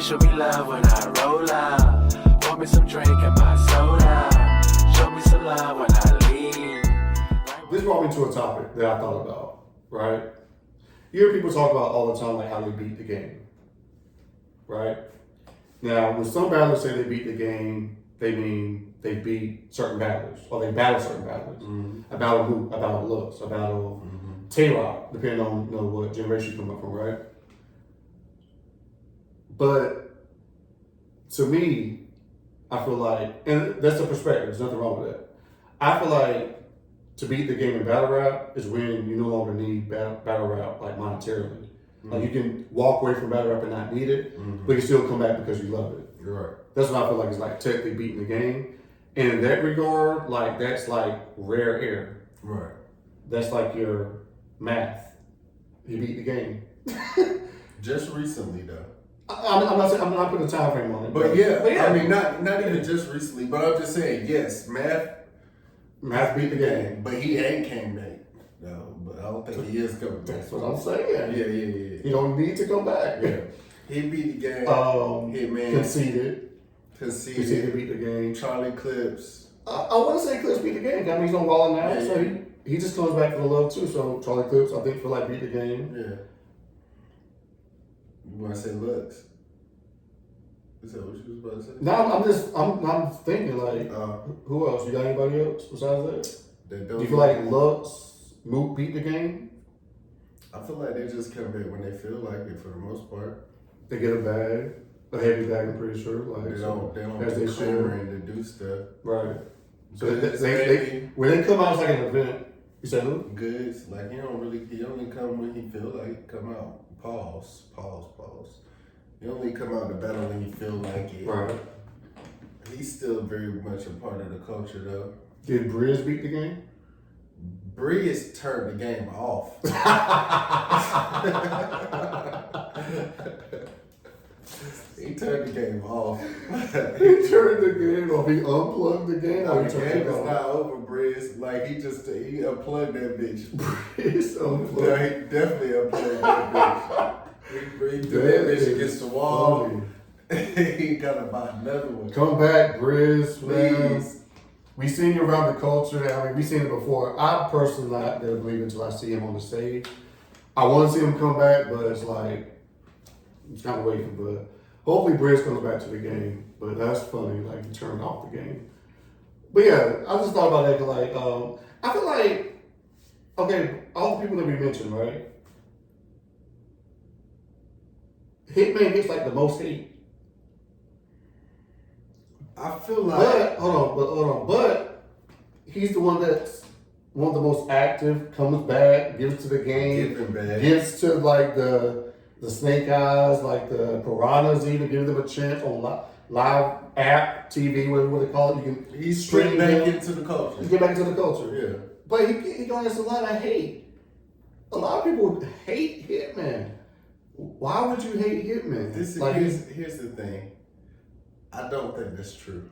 show me love when I roll up. Pour me some drink in my soda. Show me some love when I leave. This brought me to a topic that I thought about, right? You hear people talk about all the time, like how they beat the game, right? Now, when some battlers say they beat the game, they mean they beat certain battlers, or they battle certain battlers. Mm-hmm. A battle who? A battle Lux, a battle Tay-Rock, depending on what generation you come up from, right? But to me, I feel like, and that's the perspective, there's nothing wrong with that. I feel like to beat the game in battle rap is when you no longer need battle rap like monetarily. Mm-hmm. Like you can walk away from battle rap and not need it, but you still come back because you love it. You're right. That's what I feel like is like technically beating the game. And in that regard, like that's like rare air. Right. That's like your math. You beat the game. Just recently though. I'm not putting a time frame on it. But yeah, I mean not even just recently, but I'm just saying, yes, math beat the game. But he ain't came back. No, but I don't think he is coming back. That's what I'm saying. Yeah. He don't need to come back. Yeah. He beat the game. Hitman. Conceded. Beat the game. Charlie Clips. I want to say Clips beat the game. I mean, he's on Wall now, Yeah. so he just comes back for the love too. So Charlie Clips, I think, feel like beat the game. Yeah. You want to say Lux? Is that what you was about to say? No, I'm thinking like, who else? You got anybody else besides that? Do you feel like Lux, Mook beat the game? I feel like they just come back when they feel like it for the most part. They get a bag, a heavy bag. I'm pretty sure. Like they don't as they clamoring to do stuff. Right. So Goods, they when they come out, it's like an event. You said who? Goods. Like he only come when he feel like it. Come out. Pause. You only come out to battle when you feel like it. Right. He's still very much a part of the culture though. Did Briz beat the game? Briz turned the game off. He turned the game off. He turned the game off. He unplugged the game. No, the game is not over, Briz. Like he unplugged that bitch. Briz unplugged. No, he definitely unplugged that bitch. He threw that bitch against the wall. He gotta buy another one. Come back, Briz, please. We seen you around the culture. I mean, we seen it before. I personally not gonna believe until I see him on the stage. I want to see him come back, but it's like it's kind of waiting. But hopefully, Briz comes back to the game. But that's funny, like he turned off the game. But yeah, I just thought about that. Like, I feel like okay, all the people that we mentioned, right? Hitman gets like the most hate. I feel like but he's the one that's one of the most active, comes back, gives to the game, gives to like the snake eyes, like the piranhas, even give them a chance on live app, TV, whatever they call it. He's straight back into the culture. He's getting back into the culture. Yeah. But he gonna get a lot of hate. A lot of people hate Hitman. Why would you hate Hitman? Here's the thing. I don't think that's true.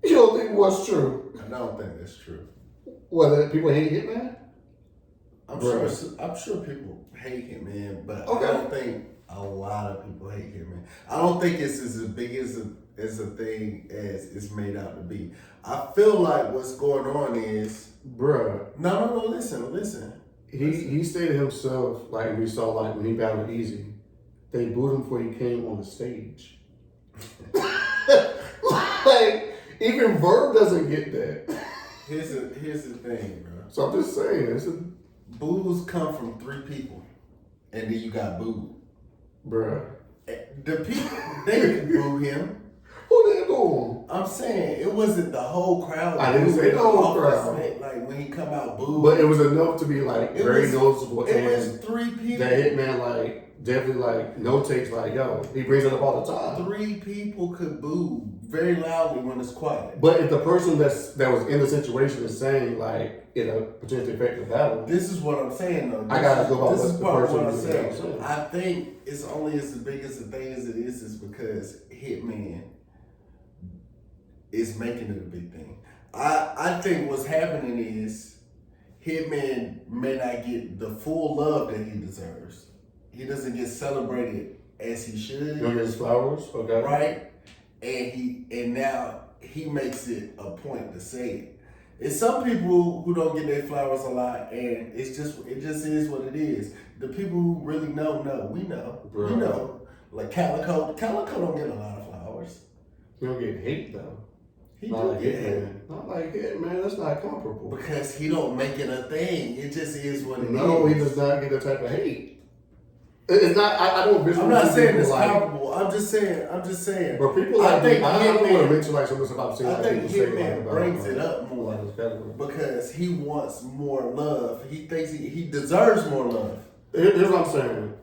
You don't think what's true? I don't think that's true. Whether people hate Hitman? I'm sure people hate Hitman, but I don't think a lot of people hate Hitman. I don't think it's as big as a thing as it's made out to be. I feel like what's going on is... No, listen. He stated himself, like we saw like when he battled Easy, they booed him before he came on the stage. Like, even Verb doesn't get that. Here's the thing, bro. So I'm just saying, boos come from 3 people, and then you got booed. Bruh. The people, they didn't boo him. Who didn't boo him? I'm saying, it wasn't the whole crowd. I didn't say the whole crowd. Like, when he come out booed. But it was enough to be, like, very noticeable. It was 3 people. That Hitman, like, definitely, like, notates, like, yo, he brings it up all the time. 3 people could boo very loudly when it's quiet. But if the person that was in the situation is saying, like, it potentially affect the battle. This is what I'm saying, though. I gotta go about this is part of what I'm saying. saying. I think it's only as big as the thing as it is because Hitman is making it a big thing. I think what's happening is Hitman may not get the full love that he deserves. He doesn't get celebrated as he should. You don't get his flowers, okay? Right? And now he makes it a point to say it. It's some people who don't get their flowers a lot, and it just is what it is. The people who really know, we know. Bro. We know. Like Calico don't get a lot of flowers. He don't get hate though. He Not do like get Hitman. Not like Hitman. That's not comparable. because he don't make it a thing. It just is what it is. No, he does not get that type of hate. It's not. I don't visualize. I'm not saying it's like, comparable. I'm just saying. But people like I think I don't want to Hitman. mention like some of the stuff I've seen. I like, think people say, Hitman like, about, brings like, it up more like, this category. because he wants more love. He thinks he deserves more love. Here's what I'm saying.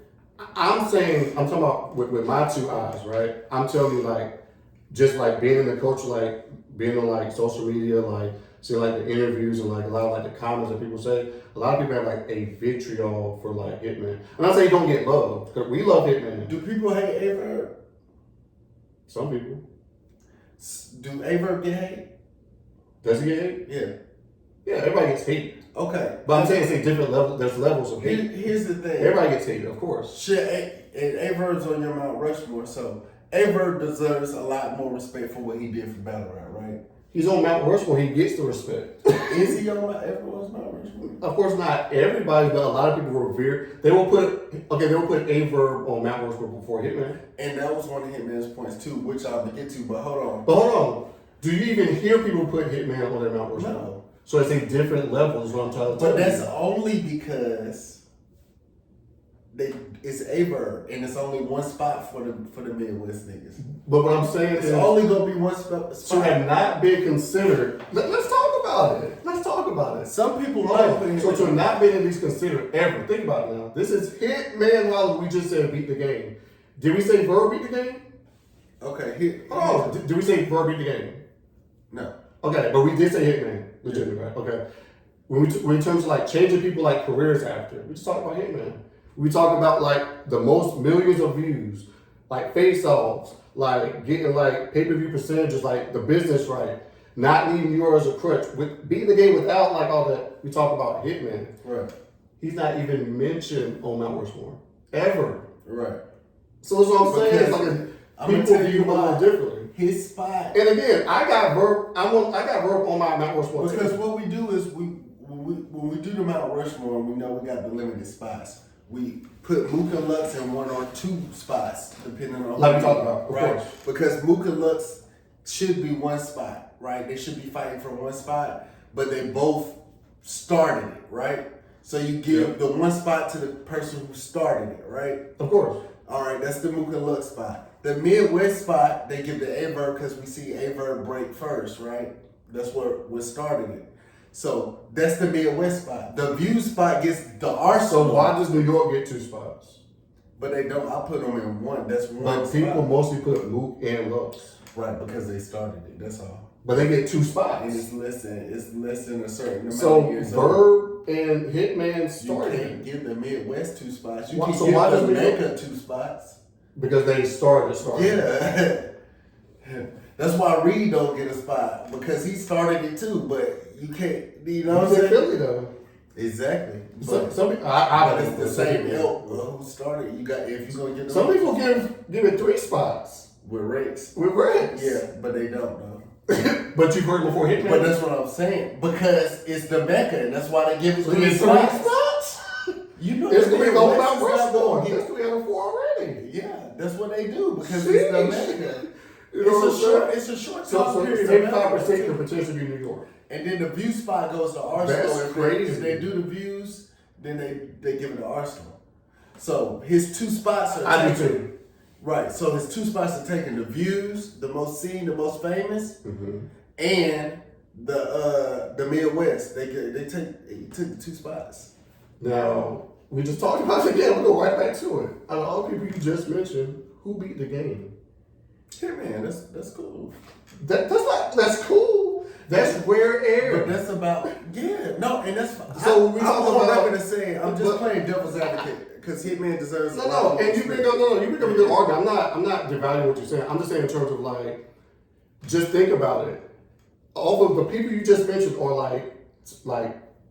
I'm talking about with my two eyes, right? I'm telling you, like, just like being in the culture, like being on like social media, like seeing like the interviews and like a lot of like the comments that people say. A lot of people have like a vitriol for like Hitman. I'm not saying you don't get love, because we love Hitman. Do people hate Averb? Some people. Do Averb get hate? Does he get hate? Yeah. Yeah, everybody gets hate. Okay. But I'm saying it's a different level. There's levels of hate. Here's the thing. Everybody gets hate, of course. Shit, and Averb's on your Mount Rushmore, so Averb deserves a lot more respect for what he did for Battle Rap, right? He's on Mount Rushmore. He gets the respect. Is he on everyone's Mount Rushmore? Of course, not everybody, but a lot of people revere. They will put Averb on Mount Rushmore before Hitman. And that was one of Hitman's points too, which I'll get to. But hold on. But hold on. Do you even hear people put Hitman on their Mount Rushmore? No. So it's a different level, is what I'm trying to tell But you. that's only because it's Averb, and it's only one spot for the Midwest niggas. But what I'm saying It's is, only gonna be one spot. to have not been considered. Let's talk about it. Let's talk about it. Some people Right. like So to have not been at least considered ever. Think about it now. This is Hitman Holla. We just said beat the game. Did we say Verb beat the game? Okay, here. Oh, did we say Verb beat the game? No. Okay, but we did say Hitman. Legitimately, right? Okay. When in terms of like changing people like careers after, we just talked about Hitman. We talk about like the most millions of views, like face-offs, like getting like pay-per-view percentages, like the business right, not needing you as a crutch, with beating the game without like all that. We talk about Hitman. Right. He's not even mentioned on Mount Rushmore ever. Right. So that's what I'm saying. It's Because like I'm gonna people tell view you him a little why. differently. His spot. And again, I got Verb on my Mount Rushmore Because too. what we do is when we do the Mount Rushmore, we know we got the limited spots. We put Mook and Lux in one or two spots, depending on Like we who talked you about, are, of right? course. Because Mook and Lux should be one spot, right? They should be fighting for one spot, but they both started it, right? So you give the one spot to the person who started it, right? Of course. All right, that's the Mook and Lux spot. The Midwest spot, they give the Averb because we see Averb break first, right? That's what started it. So that's the Midwest spot. The View spot gets the Arsenal. So why does New York get 2 spots? But they don't. I put them in one. That's one But spot. people mostly put Mook and Lux. Right, because they started it. That's all. But they get 2 And spots. it's less than a certain amount So of years old. Verb and Hitman You started can't give the Midwest 2 spots. You Why- can so give why the does New York- Mecca 2 spots. because they started. Yeah. That's why Reed don't get a spot, because he started it too, but you can't, you know what I'm He's in saying? Philly though. Exactly. Some people, But it's the same ilk who started. You got, if you're gonna get Some people give it 3 spots with Rex. with Rex. Yeah, but they don't though. But you've heard before Hitman. But that's what I'm saying, because it's the Mecca, and that's why they give it so 3 you get 3 spots. spots. You know, It's gonna be going about Midwest is not Rushmore. gonna It's 3 out of 4 already. Yeah, that's what they do, because it's the Mecca. You know what I'm saying? It's a short So time period. 75% could potentially be New York. And then the View spot goes to Arsenal. That's If crazy. they do the Views, then they give it to Arsenal. So his 2 spots are I do taken. too. Right. So his 2 spots are taken: the Views, the most seen, the most famous, Mm-hmm. and the Midwest. They took the 2 spots. Now, we just talked about it again. We'll go right back to it. Out of all the people you just mentioned, who beat the game? Yeah, man, that's cool. That's cool. That's rare air. But that's about and that's So we I'm talk on about- record to say I'm just playing devil's advocate because Hitman deserves a lot No, more and you respect. bring up a good argument. I'm not devaluing what you're saying. I'm just saying in terms of like, just think about it. All of the people you just mentioned are like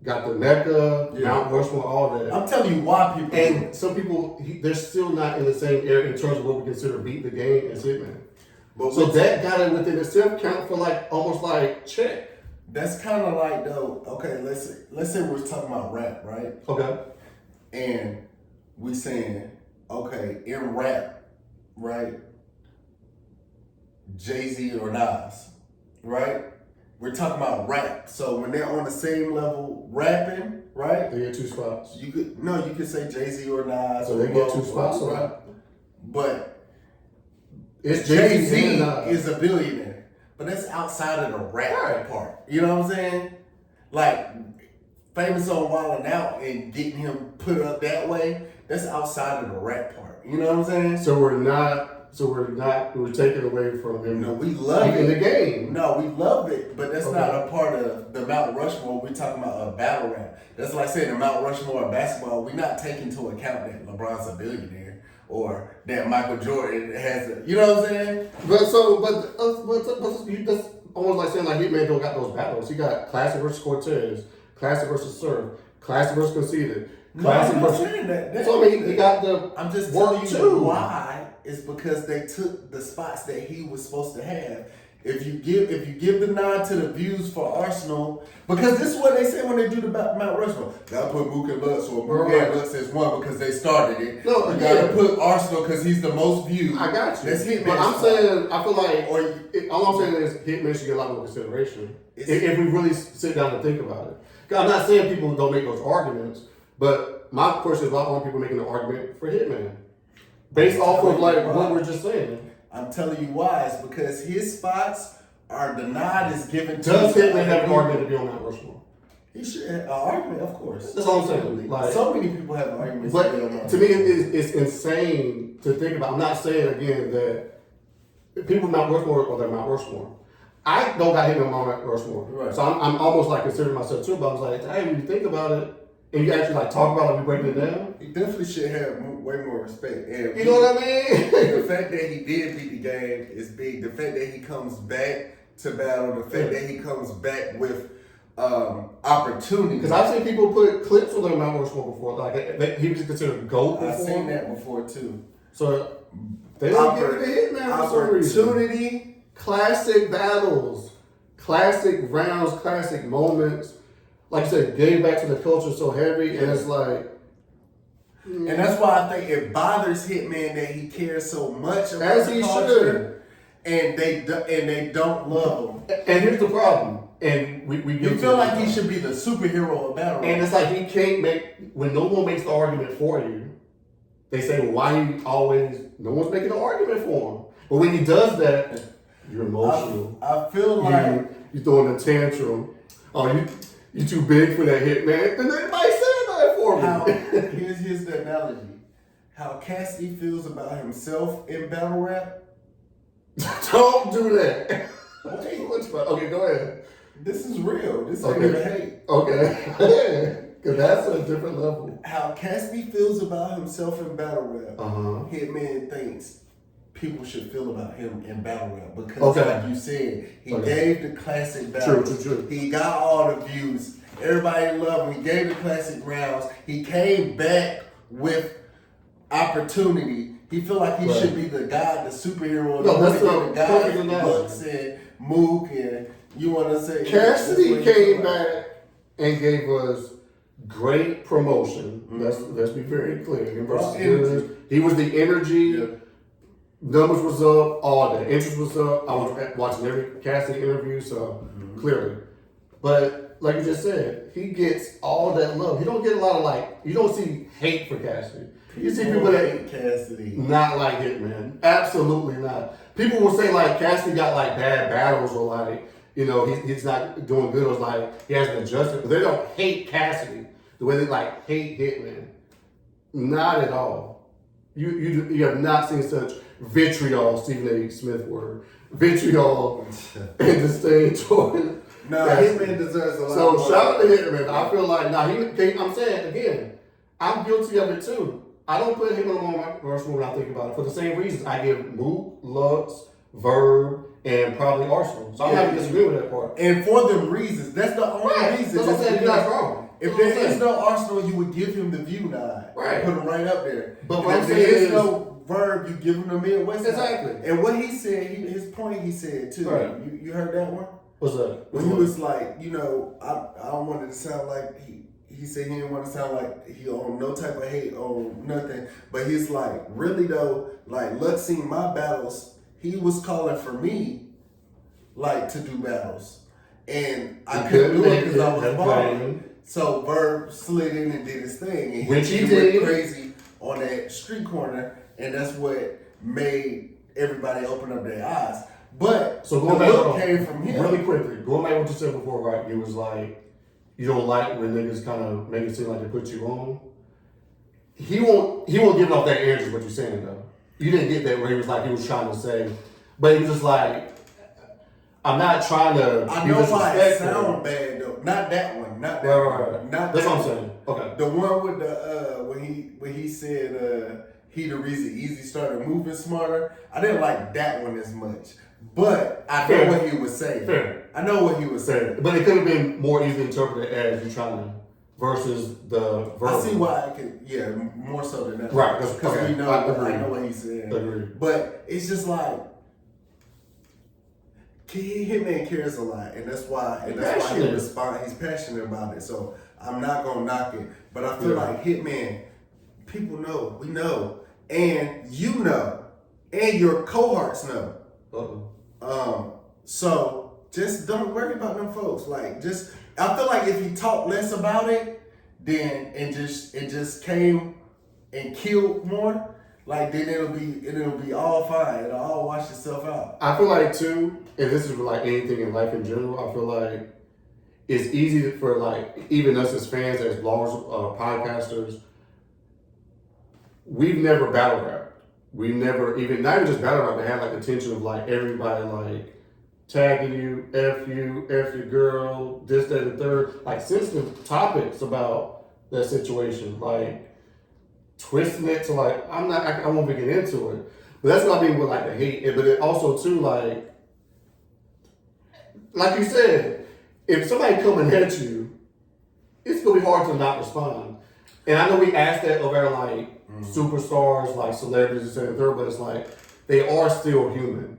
got the Mecca, Mount Rushmore, all that. I'm telling you why people. And some people, they're still not in the same area in terms of what we consider beat the game as Hitman. But so that got it within itself count for like almost like check. That's kind of like though. Okay, let's say we're talking about rap, right? Okay. And we saying, okay, in rap, right? Jay-Z or Nas, right? We're talking about rap. So when they're on the same level rapping, right? They get 2 spots. You could say Jay-Z or Nas. So they get 2 spots, right? But it's Jay-Z is a billionaire. But that's outside of the rap part. You know what I'm saying? Like Famous on Wildin' Out and getting him put up that way, that's outside of the rap part. You know what I'm saying? So we're taking away from him. No, we love it. In the game. No, we love it, but that's not a part of the Mount Rushmore. We're talking about a battle rap. That's like saying the Mount Rushmore of basketball. We're not taking into account that LeBron's a billionaire or that Michael Jordan has a, you know what I'm saying? But that's almost like saying like Hitman don't got those battles. He got Classic versus Cortez, Classic versus Surf, Classic versus Conceited. Classic no, I'm not saying that. So I mean, he got the. I'm just telling you why. It's because they took the spots that he was supposed to have. If you give the nod to the views for Arsenal, because this is what they say when they do the Mount Rushmore. Gotta put Mook and Lutz, or Mook and Lutz as one because they started it. No, you gotta put Arsenal because he's the most viewed. I got you. That's Hitman. But I'm saying, I feel like, all I'm saying is Hitman should get a lot more consideration if we really sit down and think about it. I'm not saying people don't make those arguments, but my question is, why aren't people making an argument for Hitman? Based off of like what we're just saying. I'm telling you why. It's because his spots are, the nod is given to. Does Hitman have an argument to be on Mount Rushmore? He should have an argument, of course. That's all I'm saying. Like, so many people have arguments. But to me, it's insane to think about. I'm not saying again that people Mount Rushmore or they're Mount Rushmore. I don't got Hitman on Mount Rushmore, right. So I'm almost like considering myself too. But I was like, hey, when you think about it. And you actually like talk about it, we breaking it down. He definitely should have way more respect. And you know what I mean? The fact that he did beat the game is big. The fact that he comes back to battle, the fact that he comes back with opportunity. Because I've seen people put clips on their Mount Rushmore before. Like he was considered GOAT before. I've seen that before too. So they don't give it a Hitman for some reason. Opportunity, classic battles, classic rounds, classic moments. Like I said, gave back to the culture so heavy, and it's like, and that's why I think it bothers Hitman that he cares so much about as the he culture, and they don't love him. And here's the problem, and we you feel like he should be the superhero of battle. And it's like he can't make when no one makes the argument for you. They say, well, why he always no one's making an argument for him. But when he does that, you're emotional. I feel like you're throwing a tantrum. Oh, you too big for that Hitman. And everybody saying that for me. Here's the analogy. How Cassidy feels about himself in battle rap. Don't do that. Wait. Okay, go ahead. This is real. This ain't even hate. Okay. Because that's a different level. How Cassidy feels about himself in battle rap. Hitman thinks people should feel about him in battle rap because, like you said, he gave the classic battles. True. He got all the views. Everybody loved him. He gave the classic rounds. He came back with opportunity. He feel like he should be the guy, the superhero. No, that's the guy that looks and Mook and you want to say Cassidy came back and gave us great promotion. Let's be very clear. He was the energy. Yeah. Numbers was up, all that. Interest was up. I was watching every casting interview, so clearly. But like you just said, he gets all that love. He don't get a lot of you don't see hate for Cassidy. You see people that hate Cassidy. Not like Hitman. Absolutely not. People will say Cassidy got bad battles or he's not doing good or he hasn't adjusted. But they don't hate Cassidy the way they hate Hitman. Not at all. You have not seen such vitriol, Stephen A. Smith word, vitriol and disdain toward. Hitman deserves a lot. So shout out to Hitman. I feel I'm saying again, I'm guilty of it too. I don't put him on my Rushmore when I think about it for the same reasons. I give Mook, Lux, Verb, and probably Arsenal. So I'm not disagreeing with that part. And for them reasons, that's the only reason. That's what I'm saying. You're not wrong. If there is no Arsenal, you would give him the view nod. Right. Put him right up there. But if there is no Verb, you give him the Midwest. Exactly. And what he said, his point he said too. Right. You heard that one? What's that? When he was like, I don't want it to sound like he said he didn't want to sound like he on no type of hate on nothing. But he's like, really though, like Lux seen my battles, he was calling for me, like, to do battles. And I couldn't do it because I was balling. So Verb slid in and did his thing. And Which he went did. crazy on that street corner. And that's what made everybody open up their eyes. But so the look came from him. Really quickly, going back to what you said before, right? You was like, you don't like when niggas kind of make it seem like they put you on. He won't give off that energy, what you're saying though. You didn't get that where he was trying to say, but he was just like, I'm not trying to. I know why it sound bad though. Not that one. Not that one. Not that's that what I'm saying. Okay. The one with the when he said he the reason Easy started moving smarter. I didn't like that one as much. But I know what he was saying. Fair. I know what he was saying. But it could have been more easily interpreted as you trying to versus the verb. I see why I could, more so than that. Right. Because we know, I know what he's saying. Agree. But it's just like, Hitman cares a lot, and that's why he responds. He's passionate about it, so I'm not gonna knock it. But I feel like Hitman, people know, we know, and you know, and your cohorts know. So just don't worry about them folks. Like, I feel like if he talked less about it, then it just came and killed more. Like, then it'll be all fine. It'll all wash itself out. I feel like too, and this is like anything in life in general, I feel like it's easy for like even us as fans, as bloggers, podcasters, we've never battle rapped. We never even not even just battle rap, but had like the tension of like everybody like tagging you, F your girl, this, that, and the third, like sensitive topics about that situation, like twisting it to like I won't even get into it. But that's what I mean with like the hate. But it also too like you said, if somebody coming at you, it's gonna be hard to not respond. And I know we asked that of our like superstars, like celebrities, and third, but it's like they are still human.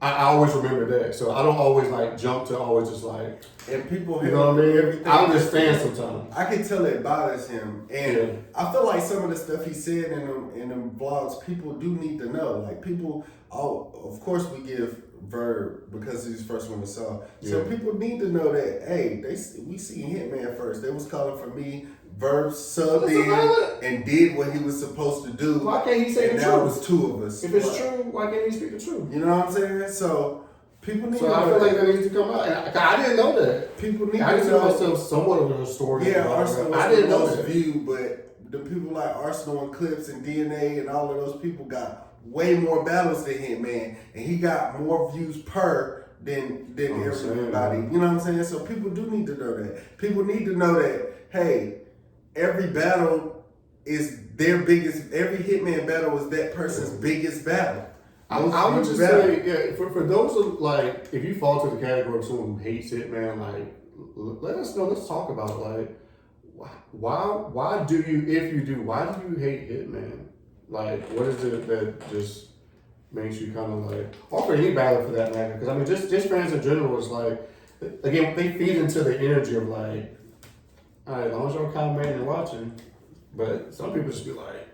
I always remember that, so I don't always like jump to always just like. And people, you know what I mean? I understand sometimes. I can tell it bothers him, and I feel like some of the stuff he said in them vlogs, people do need to know. Like people, of course, we give Verb because he's the first one to saw. So people need to know that we see Hitman first. They was calling for me. Verb subbed in and did what he was supposed to do. Why can't he say the truth? Now it was two of us. If it's true, why can't he speak the truth? You know what I'm saying? So people need to know. So I feel like that needs to come out. And I didn't know that. People need to know. I consider myself somewhat of a historian. Yeah, Arsenal was I didn't the know most that. viewed, but the people like Arsenal and Clips and DNA and all of those people got way more battles than Hitman, and he got more views per than everybody. You know what I'm saying? So people do need to know that. People need to know that, hey, every battle is their biggest, every Hitman battle is that person's biggest battle. I would just say, for those who, like, if you fall to the category of someone who hates Hitman, like, let us know, let's talk about it. Like, why do you, if you do, why do you hate Hitman? Like, what is it that just makes you kind of like, or for any battle for that matter? Because I mean, just fans in general is like, again, they feed into the energy of like, all right, as long as you're commenting and watching, but some people just be like,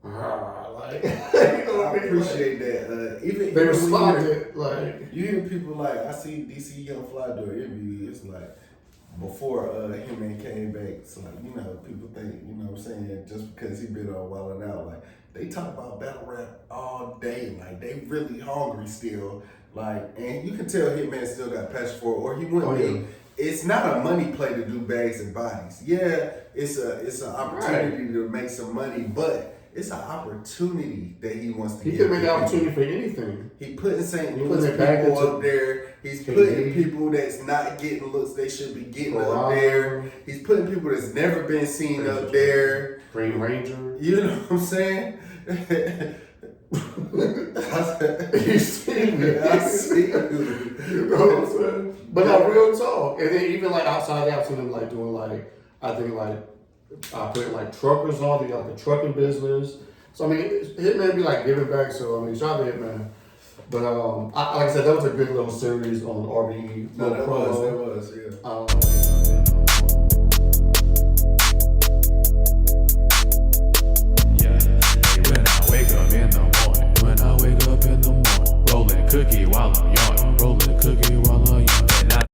like, you know I appreciate that. Even they responded like, you hear people like, I see DC Young Fly do an interview. It's like before Hitman came back. It's like, you know, people think, you know what I'm saying, just because he been on Wild 'N Out, like they talk about battle rap all day. Like they really hungry still. Like, and you can tell Hitman still got passion for it, or he wouldn't be. It's not a money play to do bags and bodies. Yeah, it's an opportunity to make some money, but it's an opportunity that he wants to get. He could make an opportunity for anything. He putting St. Louis people up there. He's putting people that's not getting looks they should be getting up there. He's putting people that's never been seen up there. Green Ranger. You know what I'm saying? You see me. I see you. You know what I'm saying? But no, real talk. And then even like outside, I've seen him like doing like I think like I put like truckers on, they got like a trucking business. So I mean, Hitman be like giving back. So I mean, shout out to Hitman. But like I said, that was a good little series on RBE. No, that was, yeah. When I wake up in the morning, rolling cookie while I'm yawning, rolling cookie while I'm yawning.